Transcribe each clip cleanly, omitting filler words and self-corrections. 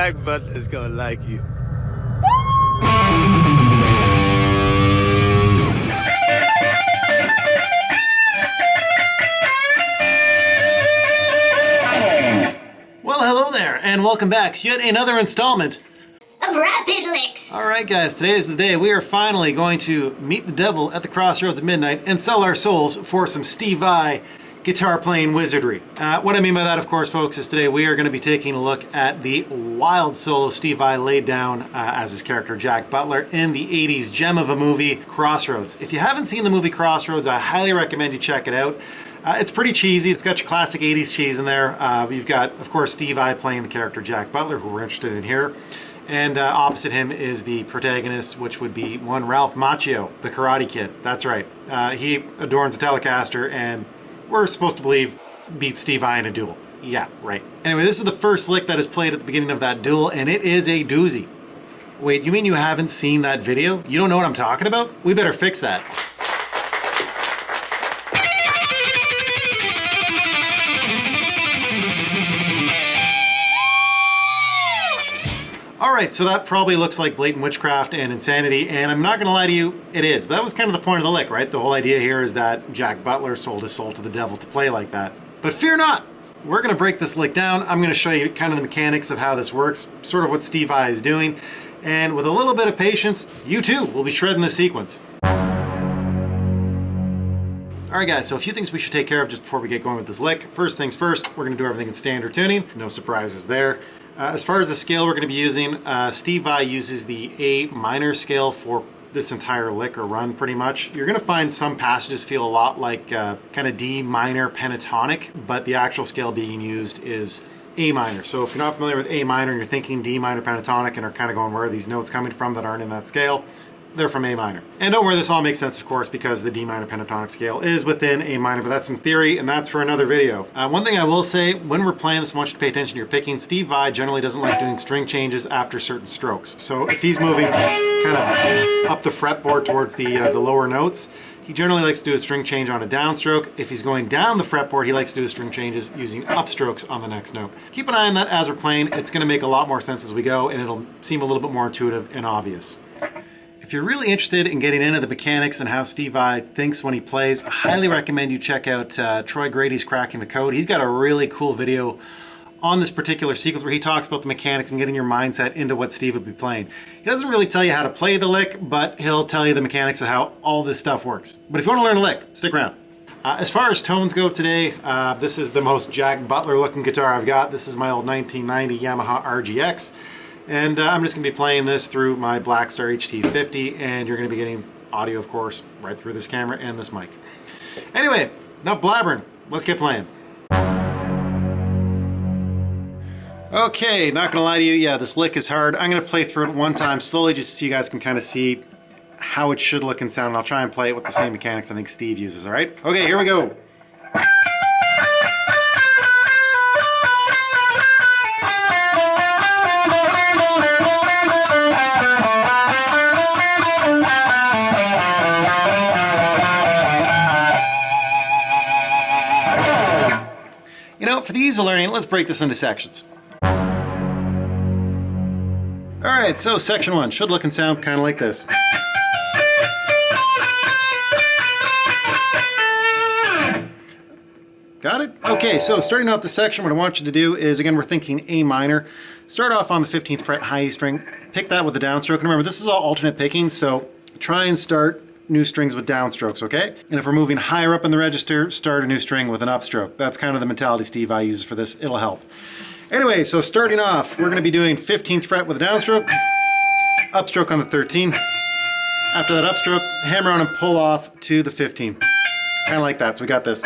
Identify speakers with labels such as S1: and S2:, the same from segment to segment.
S1: Jack Butler's gonna like you.
S2: Well, hello there, and welcome back to yet another installment
S3: of Rapid Licks.
S2: Alright guys, today is the day we are finally going to meet the devil at the crossroads at midnight and sell our souls for some Steve Vai guitar playing wizardry. What I mean by that, of course, folks, is today we are going to be taking a look at the wild solo Steve Vai laid down as his character Jack Butler in the 80s gem of a movie, Crossroads. If you haven't seen the movie Crossroads, I highly recommend you check it out. It's pretty cheesy. It's got your classic 80s cheese in there. You've got, of course, Steve Vai playing the character Jack Butler, who we're interested in here. And opposite him is the protagonist, which would be one Ralph Macchio, the Karate Kid. That's right. He adorns a Telecaster and we're supposed to believe beats Steve Vai in a duel. Yeah, right. Anyway, this is the first lick that is played at the beginning of that duel, and it is a doozy. Wait, you mean you haven't seen that video? You don't know what I'm talking about? We better fix that. Alright, so that probably looks like blatant witchcraft and insanity, and I'm not going to lie to you, it is. But that was kind of the point of the lick, right? The whole idea here is that Jack Butler sold his soul to the devil to play like that. But fear not! We're going to break this lick down. I'm going to show you kind of the mechanics of how this works, sort of what Steve Vai is doing, and with a little bit of patience, you too will be shredding this sequence. Alright guys, so a few things we should take care of just before we get going with this lick. First things first, we're going to do everything in standard tuning. No surprises there. As far as the scale we're going to be using, Steve Vai uses the A minor scale for this entire lick or run pretty much. You're going to find some passages feel a lot like kind of D minor pentatonic, but the actual scale being used is A minor. So if you're not familiar with A minor and you're thinking D minor pentatonic and are kind of going, where are these notes coming from that aren't in that scale? They're from A minor. And don't worry, this all makes sense, of course, because the D minor pentatonic scale is within A minor, but that's some theory, and that's for another video. One thing I will say, when we're playing this, I want you to pay attention to your picking. Steve Vai generally doesn't like doing string changes after certain strokes. So if he's moving kind of up the fretboard towards the lower notes, he generally likes to do a string change on a downstroke. If he's going down the fretboard, he likes to do his string changes using upstrokes on the next note. Keep an eye on that as we're playing. It's going to make a lot more sense as we go, and it'll seem a little bit more intuitive and obvious. If you're really interested in getting into the mechanics and how Steve Vai thinks when he plays, I highly recommend you check out Troy Grady's Cracking the Code. He's got a really cool video on this particular sequence where he talks about the mechanics and getting your mindset into what Steve would be playing. He doesn't really tell you how to play the lick, but he'll tell you the mechanics of how all this stuff works. But if you want to learn a lick, stick around. As far as tones go today, this is the most Jack Butler looking guitar I've got. This is my old 1990 Yamaha RGX. And I'm just going to be playing this through my Blackstar HT50, and you're going to be getting audio, of course, right through this camera and this mic. Anyway, enough blabbering. Let's get playing. Okay, not going to lie to you, yeah, this lick is hard. I'm going to play through it one time slowly just so you guys can kind of see how it should look and sound. And I'll try and play it with the same mechanics I think Steve uses, all right? Okay, here we go. You know, for the ease of learning, let's break this into sections. Alright, so section 1 should look and sound kind of like this. Got it? Okay, so starting off the section, what I want you to do is, again, we're thinking A minor. Start off on the 15th fret high E string, pick that with the downstroke. And remember, this is all alternate picking, so try and start new strings with downstrokes, okay? And if we're moving higher up in the register, start a new string with an upstroke. That's kind of the mentality Steve Vai uses for this. It'll help. Anyway, so starting off, we're going to be doing 15th fret with a downstroke, upstroke on the 13. After that upstroke, hammer on and pull off to the 15. Kind of like that, so we got this.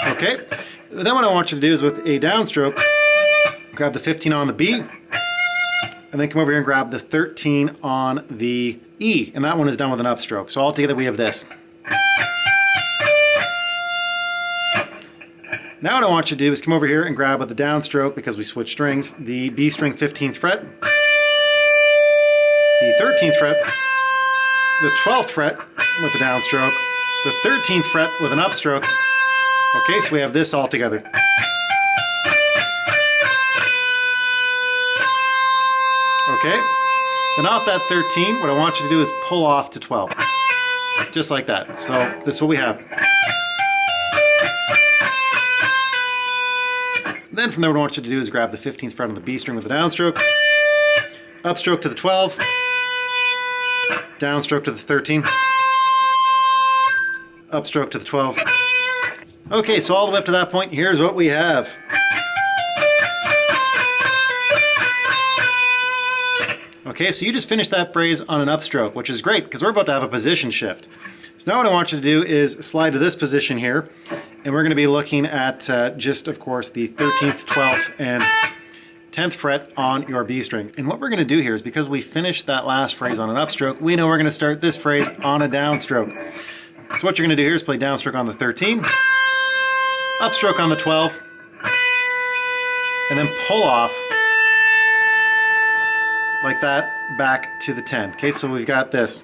S2: Okay, then what I want you to do is with a downstroke, grab the 15 on the B, and then come over here and grab the 13 on the E, and that one is done with an upstroke. So altogether we have this. Now what I want you to do is come over here and grab with the downstroke, because we switched strings, the B string 15th fret, the 13th fret, the 12th fret with the downstroke, the 13th fret with an upstroke. Okay, so we have this all together. Okay? Then off that 13, what I want you to do is pull off to 12. Just like that. So this is what we have. Then from there, what I want you to do is grab the 15th fret on the B string with the downstroke, upstroke to the 12, downstroke to the 13, upstroke to the 12. Okay, so all the way up to that point, here's what we have. Okay, so you just finished that phrase on an upstroke, which is great because we're about to have a position shift. So now what I want you to do is slide to this position here, and we're going to be looking at just, of course, the 13th, 12th, and 10th fret on your B string. And what we're going to do here is because we finished that last phrase on an upstroke, we know we're going to start this phrase on a downstroke. So what you're going to do here is play downstroke on the 13, upstroke on the 12, and then pull off like that back to the 10. Okay, so we've got this.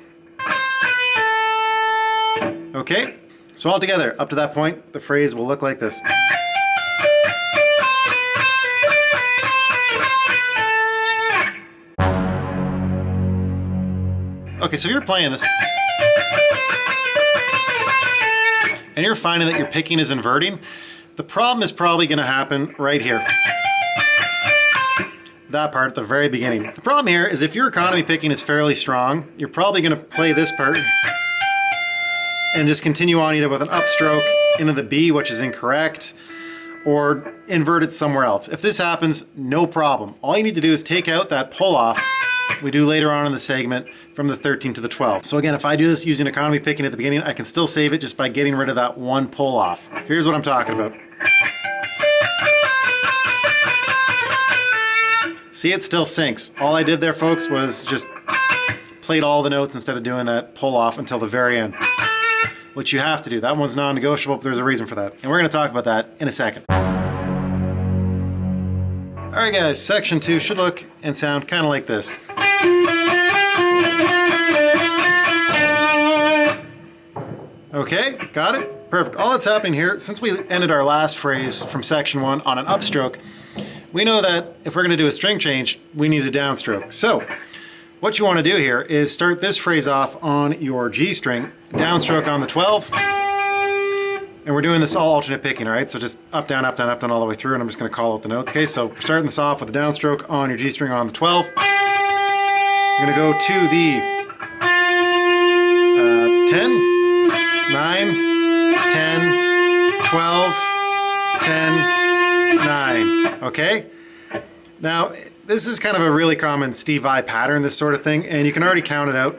S2: Okay, so all together, up to that point, the phrase will look like this. Okay, so you're playing this, and you're finding that your picking is inverting. The problem is probably going to happen right here. That part at the very beginning. The problem here is if your economy picking is fairly strong, you're probably going to play this part and just continue on either with an upstroke into the B, which is incorrect, or invert it somewhere else. If this happens, no problem. All you need to do is take out that pull off we do later on in the segment from the 13 to the 12. So again, if I do this using economy picking at the beginning, I can still save it just by getting rid of that one pull off. Here's what I'm talking about. See, it still syncs. All I did there, folks, was just played all the notes instead of doing that pull off until the very end, which you have to do. That one's non-negotiable, but there's a reason for that. And we're going to talk about that in a second. All right, guys, section 2 should look and sound kind of like this. Okay, got it? Perfect. All that's happening here, since we ended our last phrase from section 1 on an upstroke, we know that if we're going to do a string change, we need a downstroke. So what you want to do here is start this phrase off on your G string, downstroke on the 12, and we're doing this all alternate picking, all right? So just up, down, all the way through, and I'm just going to call out the notes. Okay, so we're starting this off with a downstroke on your G string on the 12. You're going to go to the 10, 9, 10, 12, 10, 9, okay? Now, this is kind of a really common Steve Vai pattern, this sort of thing, and you can already count it out.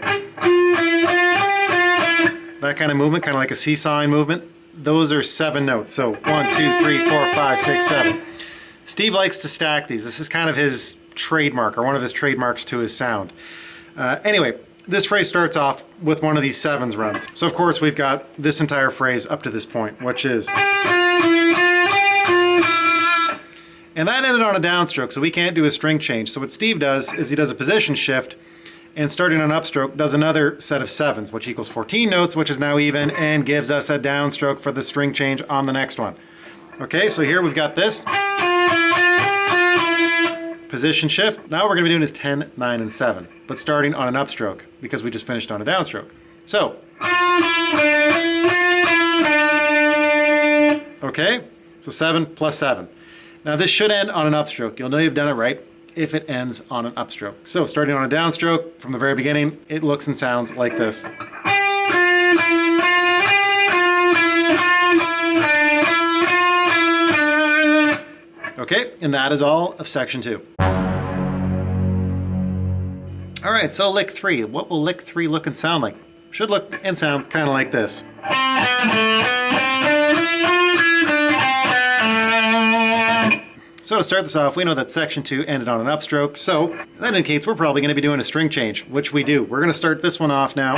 S2: That kind of movement, kind of like a seesawing movement, those are 7 notes. So 1, 2, 3, 4, 5, 6, 7. Steve likes to stack these. This is kind of his trademark, or one of his trademarks to his sound. Anyway, this phrase starts off with one of these 7s runs. So of course we've got this entire phrase up to this point, which is... And that ended on a downstroke, so we can't do a string change. So what Steve does is he does a position shift, and starting on upstroke does another set of 7s, which equals 14 notes, which is now even, and gives us a downstroke for the string change on the next one. Okay, so here we've got this. Position shift. Now what we're going to be doing is 10, 9, and 7, but starting on an upstroke, because we just finished on a downstroke. So, okay, so 7 plus 7. Now this should end on an upstroke. You'll know you've done it right if it ends on an upstroke. So starting on a downstroke from the very beginning, it looks and sounds like this. Okay, and that is all of section 2. All right, so lick 3. What will lick 3 look and sound like? Should look and sound kind of like this. So to start this off, we know that section 2 ended on an upstroke, so that indicates we're probably going to be doing a string change, which we do. We're going to start this one off now,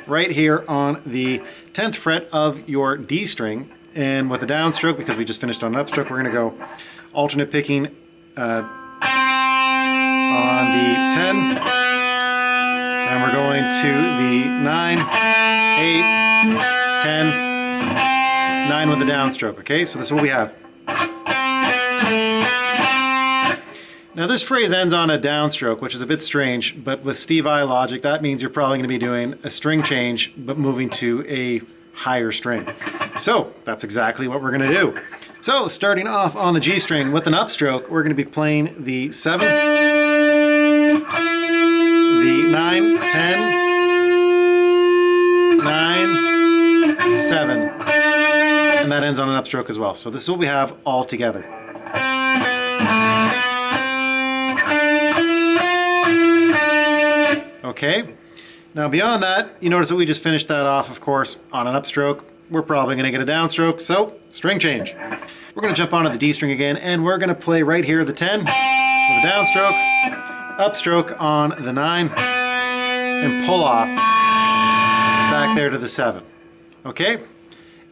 S2: right here on the 10th fret of your D string, and with a downstroke, because we just finished on an upstroke, we're going to go alternate picking on the 10, and we're going to the 9, 8, 10, 9 with a downstroke, okay? So this is what we have. Now this phrase ends on a downstroke, which is a bit strange, but with Steve Vai logic, that means you're probably going to be doing a string change, but moving to a higher string. So that's exactly what we're going to do. So starting off on the G string with an upstroke, we're going to be playing the 7, the 9, 10, 9, 7. And that ends on an upstroke as well. So this is what we have all together. Okay, now beyond that, you notice that we just finished that off, of course, on an upstroke. We're probably going to get a downstroke, so string change. We're going to jump onto the D string again, and we're going to play right here the 10 with a downstroke, upstroke on the 9, and pull off back there to the 7. Okay?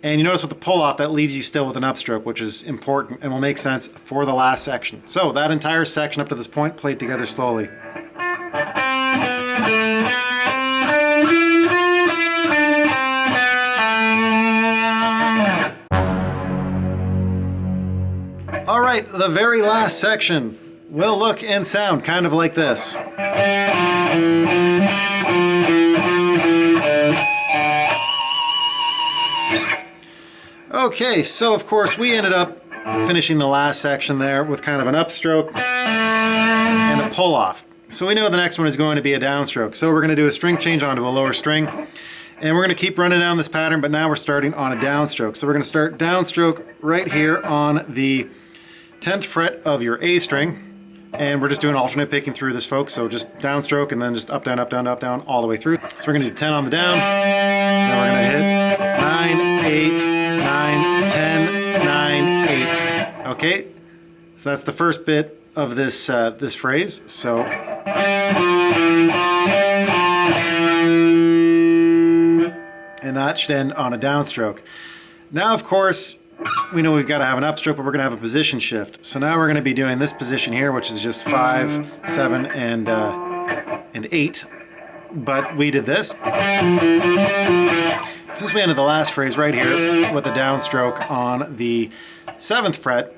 S2: And you notice with the pull off, that leaves you still with an upstroke, which is important and will make sense for the last section. So that entire section up to this point, played together slowly. All right, the very last section will look and sound kind of like this. Okay, so of course we ended up finishing the last section there with kind of an upstroke and a pull off. So we know the next one is going to be a downstroke. So we're going to do a string change onto a lower string, and we're going to keep running down this pattern, but now we're starting on a downstroke. So we're going to start downstroke right here on the 10th fret of your A string, and we're just doing alternate picking through this, folks. So just downstroke and then just up, down, up, down, up, down, all the way through. So we're going to do 10 on the down, then we're going to hit 9, 8, 9, 10, 9, 8. Okay, so that's the first bit of this this phrase. So and that should end on a downstroke. Now, of course, we know we've got to have an upstroke, but we're going to have a position shift. So now we're going to be doing this position here, which is just 5, 7, and 8. But we did this. Since we ended the last phrase right here with a downstroke on the 7th fret,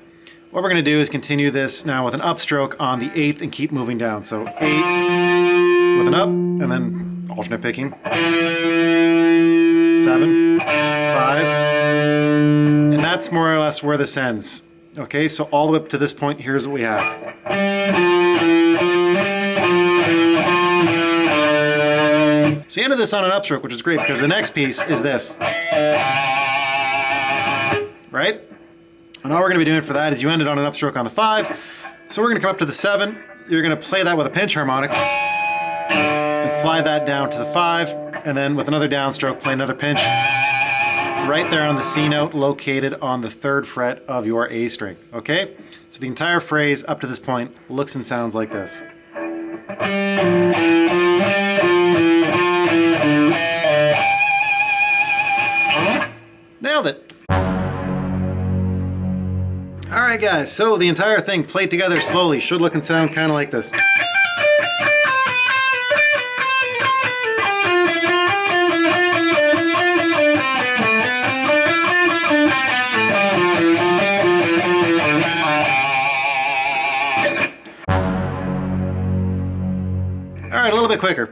S2: what we're going to do is continue this now with an upstroke on the 8th and keep moving down. So 8 with an up, and then alternate picking. 7, 5, and that's more or less where this ends. Okay, so all the way up to this point, here's what we have. So you ended this on an upstroke, which is great because the next piece is this. Right? And all we're going to be doing for that is you ended on an upstroke on the 5. So we're going to come up to the 7. You're going to play that with a pinch harmonic and slide that down to the 5. And then with another downstroke, play another pinch right there on the C note located on the 3rd fret of your A string. Okay? So the entire phrase up to this point looks and sounds like this. Nailed it. Alright guys, so the entire thing played together slowly should look and sound kind of like this. Alright, a little bit quicker.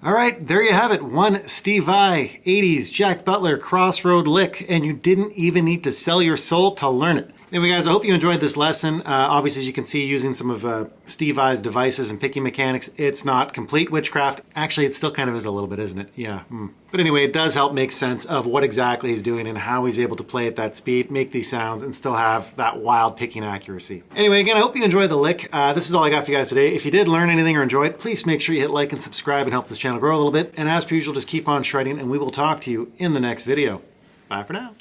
S2: Alright, there you have it. One Steve Vai, 80s Jack Butler Crossroad lick, and you didn't even need to sell your soul to learn it. Anyway guys, I hope you enjoyed this lesson. Obviously, as you can see, using some of Steve Vai's devices and picking mechanics, it's not complete witchcraft. Actually, it still kind of is a little bit, isn't it? Yeah. But anyway, it does help make sense of what exactly he's doing and how he's able to play at that speed, make these sounds, and still have that wild picking accuracy. Anyway, again, I hope you enjoyed the lick. This is all I got for you guys today. If you did learn anything or enjoy it, please make sure you hit like and subscribe and help this channel grow a little bit. And as per usual, just keep on shredding, and we will talk to you in the next video. Bye for now.